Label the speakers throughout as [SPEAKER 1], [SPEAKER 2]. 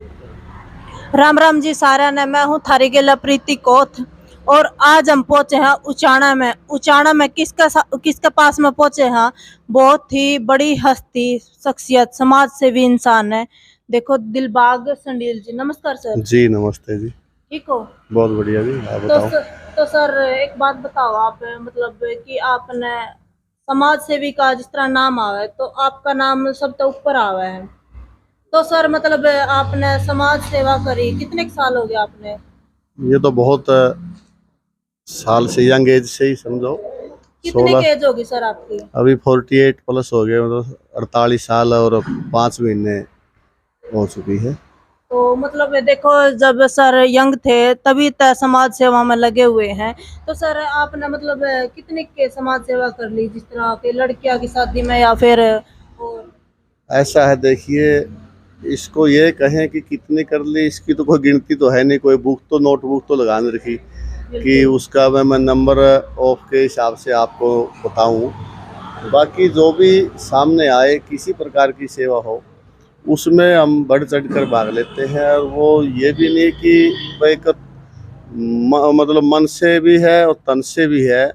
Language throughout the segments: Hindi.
[SPEAKER 1] राम राम जी सारा ने। मैं हूँ थारी गेला प्रीति कोथ। और आज हम पहुंचे हैं उचाणा में किसके पास में पहुंचे हैं। बहुत ही बड़ी हस्ती शख्सियत समाज सेवी इंसान है। देखो दिलबाग संडील जी, नमस्कार सर।
[SPEAKER 2] जी नमस्ते जी।
[SPEAKER 1] ठीक हो?
[SPEAKER 2] बहुत बढ़िया जी, आप
[SPEAKER 1] तो
[SPEAKER 2] बताओ।
[SPEAKER 1] सर, तो सर एक बात बताओ आप, मतलब कि आपने समाज सेवी का जिस तरह नाम आवा है तो आपका नाम सबसे ऊपर आवा है। तो सर मतलब आपने समाज सेवा करी कितने के साल हो गए आपने?
[SPEAKER 2] ये तो बहुत साल से, यंग एज से ही समझो।
[SPEAKER 1] कितने की
[SPEAKER 2] 16,
[SPEAKER 1] एज होगी सर आपकी?
[SPEAKER 2] अभी 48 प्लस हो गए, मतलब 48 साल और 5 महीने हो चुकी है।
[SPEAKER 1] तो मतलब देखो, जब सर यंग थे तभी तक समाज सेवा में लगे हुए हैं। तो सर आपने मतलब कितने के समाज सेवा कर ली, जिस तरह के लड़कियां की शादी में या फिर और?
[SPEAKER 2] ऐसा है, देखिए, इसको ये कहें कि कितने कर ली, इसकी तो कोई गिनती तो है नहीं। कोई बुक तो, नोटबुक तो लगाने रखी कि
[SPEAKER 1] बिल्कुल।
[SPEAKER 2] उसका मैं नंबर ऑफ के हिसाब से आपको बताऊं। बाकी जो भी सामने आए, किसी प्रकार की सेवा हो, उसमें हम बढ़ चढ़ कर भाग लेते हैं। और वो ये भी नहीं कि भाई मतलब मन से भी है और तन से भी है,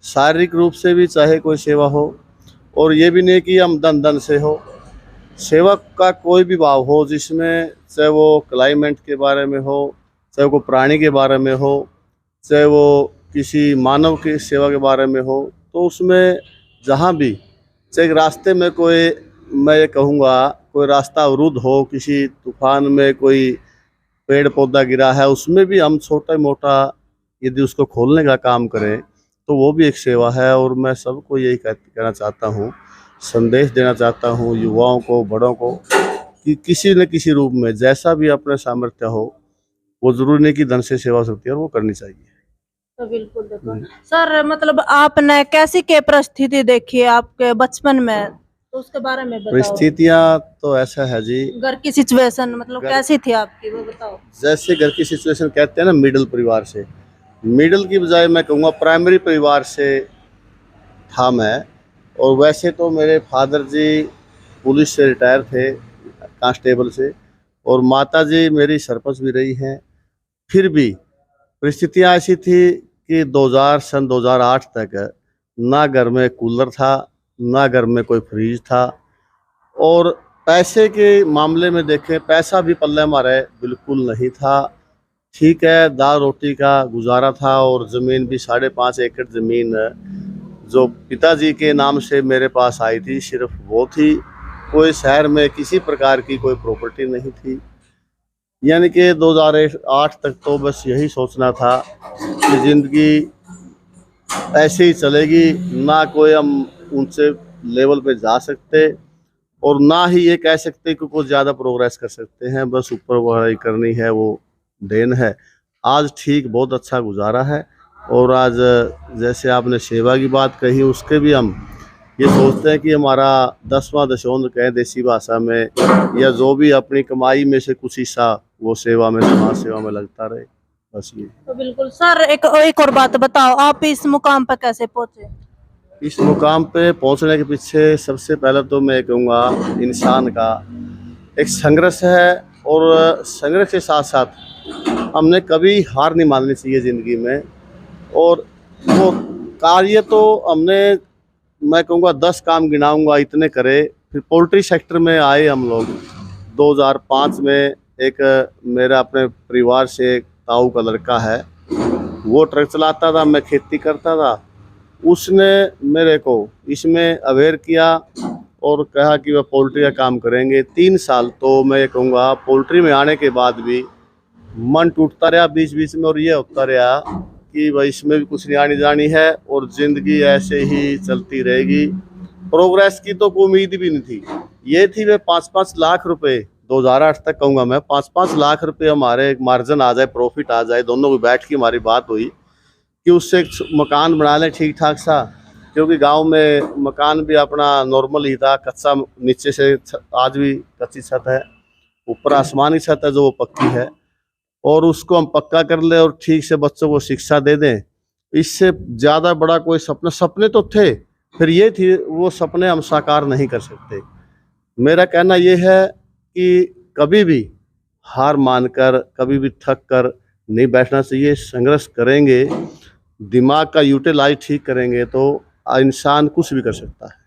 [SPEAKER 2] शारीरिक रूप से भी चाहे कोई सेवा हो। और ये भी नहीं कि हम धन धन से हो। सेवा का कोई भी भाव हो, जिसमें चाहे वो क्लाइमेट के बारे में हो, चाहे वो प्राणी के बारे में हो, चाहे वो किसी मानव की सेवा के बारे में हो, तो उसमें जहाँ भी, चाहे रास्ते में कोई, मैं ये कहूँगा, कोई रास्ता अवरुद्ध हो, किसी तूफान में कोई पेड़ पौधा गिरा है, उसमें भी हम छोटा मोटा यदि उसको खोलने का काम करें, तो वो भी एक सेवा है। और मैं सबको यही कहना चाहता हूँ, संदेश देना चाहता हूँ युवाओं को, बड़ों को, कि किसी न किसी रूप में जैसा भी अपने सामर्थ्य हो, वो जरूरी नहीं कि धन से सेवा हो सकती है, और वो करनी चाहिए।
[SPEAKER 1] तो बिल्कुल देखो सर, मतलब आपने कैसी के परिस्थिति देखी है आपके बचपन में, तो उसके बारे में बताओ।
[SPEAKER 2] परिस्थितियाँ तो ऐसा है जी।
[SPEAKER 1] घर की सिचुएशन मतलब
[SPEAKER 2] घर,
[SPEAKER 1] कैसी थी आपकी, वो बताओ।
[SPEAKER 2] जैसे घर की सिचुएशन कहते हैं ना, मिडिल परिवार से, मिडिल की बजाय मैं कहूँगा प्राइमरी परिवार से था मैं। और वैसे तो मेरे फादर जी पुलिस से रिटायर थे, कांस्टेबल से। और माता जी मेरी सरपंच भी रही हैं। फिर भी परिस्थितियाँ ऐसी थी कि 2008 तक ना घर में कूलर था, ना घर में कोई फ्रिज था। और पैसे के मामले में देखें, पैसा भी पल्ले हमारे बिल्कुल नहीं था। ठीक है, दाल रोटी का गुजारा था। और ज़मीन भी 5.5 एकड़ ज़मीन जो पिताजी के नाम से मेरे पास आई थी, सिर्फ वो थी। कोई शहर में किसी प्रकार की कोई प्रॉपर्टी नहीं थी। यानी कि 2008 तक तो बस यही सोचना था कि ज़िंदगी ऐसे ही चलेगी, ना कोई हम ऊंचे लेवल पे जा सकते, और ना ही ये कह सकते कि कुछ ज़्यादा प्रोग्रेस कर सकते हैं। बस ऊपर पढ़ाई करनी है, वो देन है। आज ठीक बहुत अच्छा गुजारा है। और आज जैसे आपने सेवा की बात कही, उसके भी हम ये सोचते हैं कि हमारा 10वां दशोंध कहें देसी भाषा में, या जो भी अपनी कमाई में से कुछ हिस्सा वो सेवा में, समाज सेवा में लगता रहे। बस ये।
[SPEAKER 1] तो बिल्कुल सर, एक और बात बताओ, आप इस मुकाम पर कैसे पहुंचे?
[SPEAKER 2] इस मुकाम पे पहुंचने के पीछे सबसे पहले तो मैं कहूँगा, इंसान का एक संघर्ष है। और संघर्ष के साथ साथ हमने कभी हार नहीं माननी चाहिए ज़िंदगी में। और वो कार्य तो हमने, मैं कहूँगा 10 काम गिनाऊंगा, इतने करे। फिर पोल्ट्री सेक्टर में आए हम लोग 2005 में। एक मेरा अपने परिवार से एक ताऊ का लड़का है, वो ट्रक चलाता था, मैं खेती करता था। उसने मेरे को इसमें अवेयर किया और कहा कि वह पोल्ट्री का काम करेंगे। 3 साल तो मैं कहूँगा पोल्ट्री में आने के बाद भी मन टूटता रहा बीच बीच में। और ये होता रहा कि भाई इसमें भी कुछ नहीं आनी जानी है, और ज़िंदगी ऐसे ही चलती रहेगी। प्रोग्रेस की तो कोई उम्मीद भी नहीं थी। ये थी वे 5-5 लाख रुपए, 2008 तक कहूँगा मैं, 5-5 लाख रुपए हमारे एक मार्जिन आ जाए, प्रॉफिट आ जाए। दोनों को बैठ के हमारी बात हुई कि उससे एक मकान बना लें ठीक ठाक सा। क्योंकि गांव में मकान भी अपना नॉर्मल ही था, कच्चा, नीचे से आज भी कच्ची छत है, ऊपर आसमानी छत है जो वो पक्की है। और उसको हम पक्का कर ले और ठीक से बच्चों को शिक्षा दे दें, इससे ज़्यादा बड़ा कोई सपना, सपने तो थे, फिर ये थी वो सपने हम साकार नहीं कर सकते। मेरा कहना ये है कि कभी भी हार मानकर, कभी भी थक कर नहीं बैठना चाहिए। संघर्ष करेंगे, दिमाग का यूटिलाइज ठीक करेंगे तो इंसान कुछ भी कर सकता है।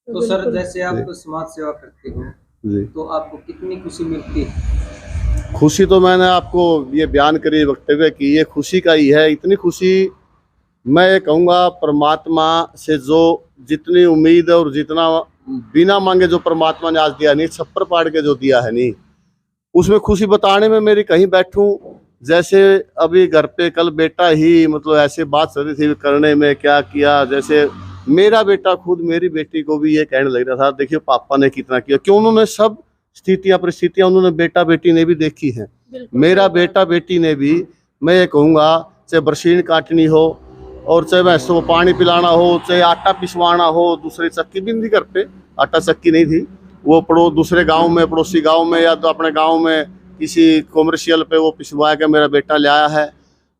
[SPEAKER 3] तो सर
[SPEAKER 1] बिल्कुल।
[SPEAKER 3] जैसे आप समाज सेवा करते हो
[SPEAKER 2] जी।
[SPEAKER 3] तो आपको कितनी खुशी मिलती है?
[SPEAKER 2] खुशी तो मैंने आपको ये बयान करी वक्तव्य की, ये खुशी का ही है। इतनी खुशी मैं ये कहूँगा परमात्मा से जो जितनी उम्मीद और जितना बिना मांगे जो परमात्मा ने आज दिया नहीं, छप्पर पाड़ के जो दिया है नहीं, उसमें खुशी बताने में मेरी कहीं बैठूं। जैसे अभी घर पे कल बेटा ही मतलब ऐसे बात चल रही थी करने में क्या किया, जैसे मेरा बेटा खुद मेरी बेटी को भी ये कहने लग रहा था, देखिए पापा ने कितना किया। क्यों, उन्होंने सब स्थितियां परिस्थितियां उन्होंने बेटा बेटी ने भी देखी हैं। मेरा बेटा बेटी ने भी, मैं ये कहूँगा, चाहे बरसीन काटनी हो और चाहे भैंसों को पानी पिलाना हो, चाहे आटा पिसवाना हो, दूसरी चक्की भी नहीं घर पे, आटा चक्की नहीं थी, वो दूसरे गांव में, पड़ोसी गांव में या तो अपने गांव में किसी कॉमर्शियल पे वो पिसवा के मेरा बेटा ले आया है।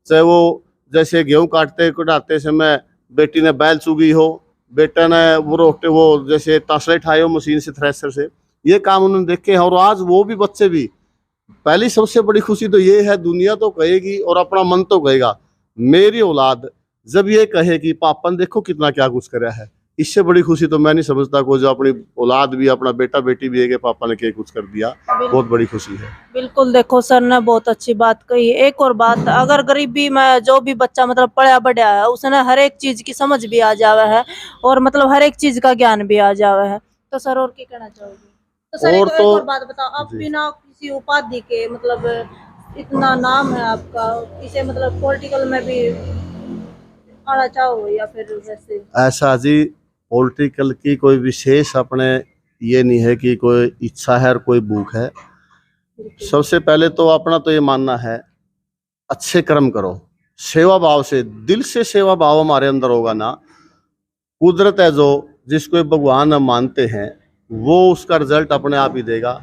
[SPEAKER 2] चाहे वो जैसे गेहूं कटाते समय बेटी ने बैल चुगी हो, बेटा ने वो रोकते वो जैसे तसले ठाए हो मशीन से, थ्रेशर से, ये काम उन्होंने देखे हैं। और आज वो भी बच्चे भी, पहली सबसे बड़ी खुशी तो ये है, दुनिया तो कहेगी और अपना मन तो कहेगा, मेरी औलाद जब ये कहे कि पापा ने देखो कितना क्या कुछ करा है, इससे बड़ी खुशी तो मैं नहीं समझता कोई, जो अपनी औलाद भी, अपना बेटा बेटी भी है कि पापा ने क्या कुछ कर दिया, बहुत बड़ी खुशी है।
[SPEAKER 1] बिल्कुल। देखो सर ने बहुत अच्छी बात कही। एक और बात, अगर गरीबी में जो भी बच्चा मतलब पढ़ा बढ़िया है, उसने हर एक चीज की समझ भी आ जावे है और मतलब हर एक चीज का ज्ञान भी आ जावे है। तो सर और क्या कहना चाहोगे? तो सर एक और बात बताओ, आप बिना किसी उपाधि के मतलब इतना नाम है आपका, इसे मतलब पॉलिटिकल में भी आना चाहो या फिर वैसे?
[SPEAKER 2] ऐसा जी, पॉलिटिकल की कोई विशेष अपने ये नहीं है कि कोई इच्छा है और कोई भूख है। सबसे पहले तो अपना तो ये मानना है, अच्छे कर्म करो, सेवा भाव से, दिल से सेवा भाव हमारे अंदर होगा ना, कुदरत है जो जिसको भगवान हम मानते हैं वो उसका रिजल्ट अपने आप ही देगा।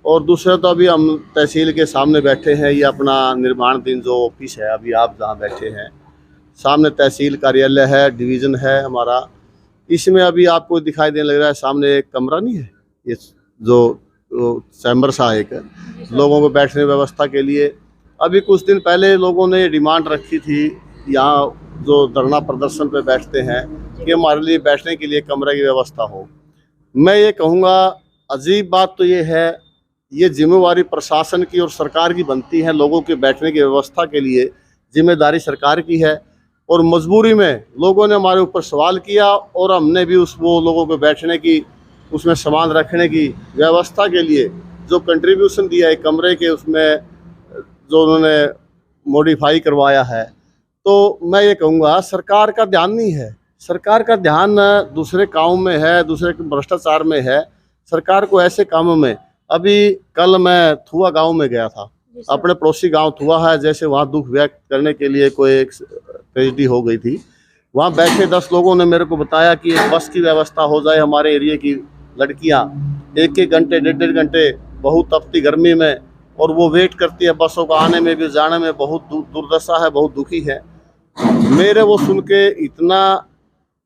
[SPEAKER 2] और दूसरा तो अभी हम तहसील के सामने बैठे हैं, ये अपना निर्माण दिन जो ऑफिस है, अभी आप जहाँ बैठे हैं सामने तहसील कार्यालय है, डिवीज़न है हमारा। इसमें अभी आपको दिखाई देने लग रहा है सामने एक कमरा नहीं है, ये जो चैम्बर सा एक लोगों को बैठने व्यवस्था के लिए। अभी कुछ दिन पहले लोगों ने डिमांड रखी थी, यहाँ जो धरना प्रदर्शन पे बैठते हैं, कि हमारे लिए बैठने के लिए कमरे की व्यवस्था हो। मैं ये कहूँगा, अजीब बात तो ये है, ये जिम्मेवारी प्रशासन की और सरकार की बनती है, लोगों के बैठने की व्यवस्था के लिए जिम्मेदारी सरकार की है। और मजबूरी में लोगों ने हमारे ऊपर सवाल किया और हमने भी वो लोगों को बैठने की, उसमें सामान रखने की व्यवस्था के लिए जो कंट्रीब्यूशन दिया है कमरे के, उसमें जो उन्होंने मॉडिफाई करवाया है, तो मैं ये कहूँगा सरकार का ध्यान नहीं है। सरकार का ध्यान दूसरे काम में है, दूसरे भ्रष्टाचार में है। सरकार को ऐसे कामों में, अभी कल मैं थुआ गांव में गया था, अपने पड़ोसी गांव थुआ है, जैसे वहाँ दुख व्यक्त करने के लिए कोई एक ट्रेजेडी हो गई थी। वहाँ बैठे 10 लोगों ने मेरे को बताया कि एक बस की व्यवस्था हो जाए, हमारे एरिया की लड़कियाँ 1-1 घंटे 1.5 घंटे बहुत तपती गर्मी में, और वो वेट करती है बसों को, आने में भी जाने में बहुत दुर्दशा है, बहुत दुखी है। मेरे वो सुन के इतना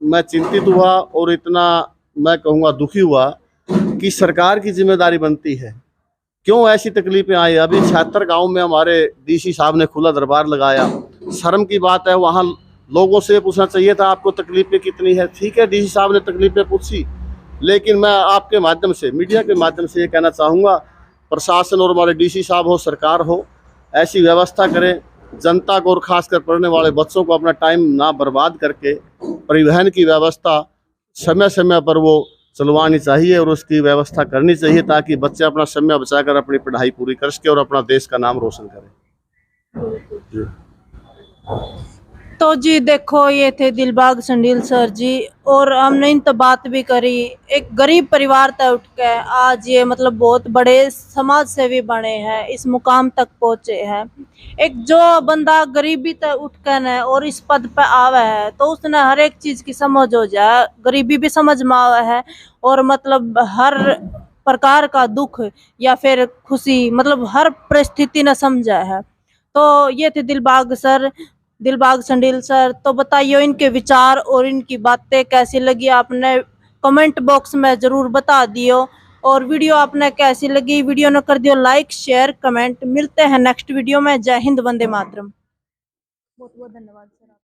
[SPEAKER 2] मैं चिंतित हुआ और इतना मैं कहूँगा दुखी हुआ कि सरकार की जिम्मेदारी बनती है, क्यों ऐसी तकलीफें आई। अभी 76 गांव में हमारे डीसी साहब ने खुला दरबार लगाया। शर्म की बात है, वहाँ लोगों से पूछना चाहिए था आपको तकलीफें कितनी है। ठीक है, डीसी साहब ने तकलीफें पूछी, लेकिन मैं आपके माध्यम से, मीडिया के माध्यम से ये कहना चाहूँगा, प्रशासन और हमारे डीसी साहब हो, सरकार हो, ऐसी व्यवस्था करें जनता को और खासकर पढ़ने वाले बच्चों को अपना टाइम ना बर्बाद करके परिवहन की व्यवस्था समय समय पर वो चलवानी चाहिए और उसकी व्यवस्था करनी चाहिए, ताकि बच्चे अपना समय बचाकर अपनी पढ़ाई पूरी कर सके और अपना देश का नाम रोशन करें।
[SPEAKER 1] तो जी देखो, ये थे दिलबाग संडील सर जी, और हमने इन तो बात भी करी। एक गरीब परिवार तक उठ के आज ये मतलब बहुत बड़े समाज सेवी बने हैं, इस मुकाम तक पहुंचे हैं। एक जो बंदा गरीबी तक उठ के न और इस पद पे आवे है, तो उसने हर एक चीज की समझ हो जाए, गरीबी भी समझ में आवे है और मतलब हर प्रकार का दुख या फिर खुशी, मतलब हर परिस्थिति न समझा है। तो ये थे दिलबाग संडील सर। तो बताइए इनके विचार और इनकी बातें कैसी लगी, आपने कमेंट बॉक्स में जरूर बता दियो। और वीडियो आपने कैसी लगी, वीडियो ने कर दियो लाइक शेयर कमेंट। मिलते हैं नेक्स्ट वीडियो में। जय हिंद, वंदे मातरम। बहुत बहुत धन्यवाद सर।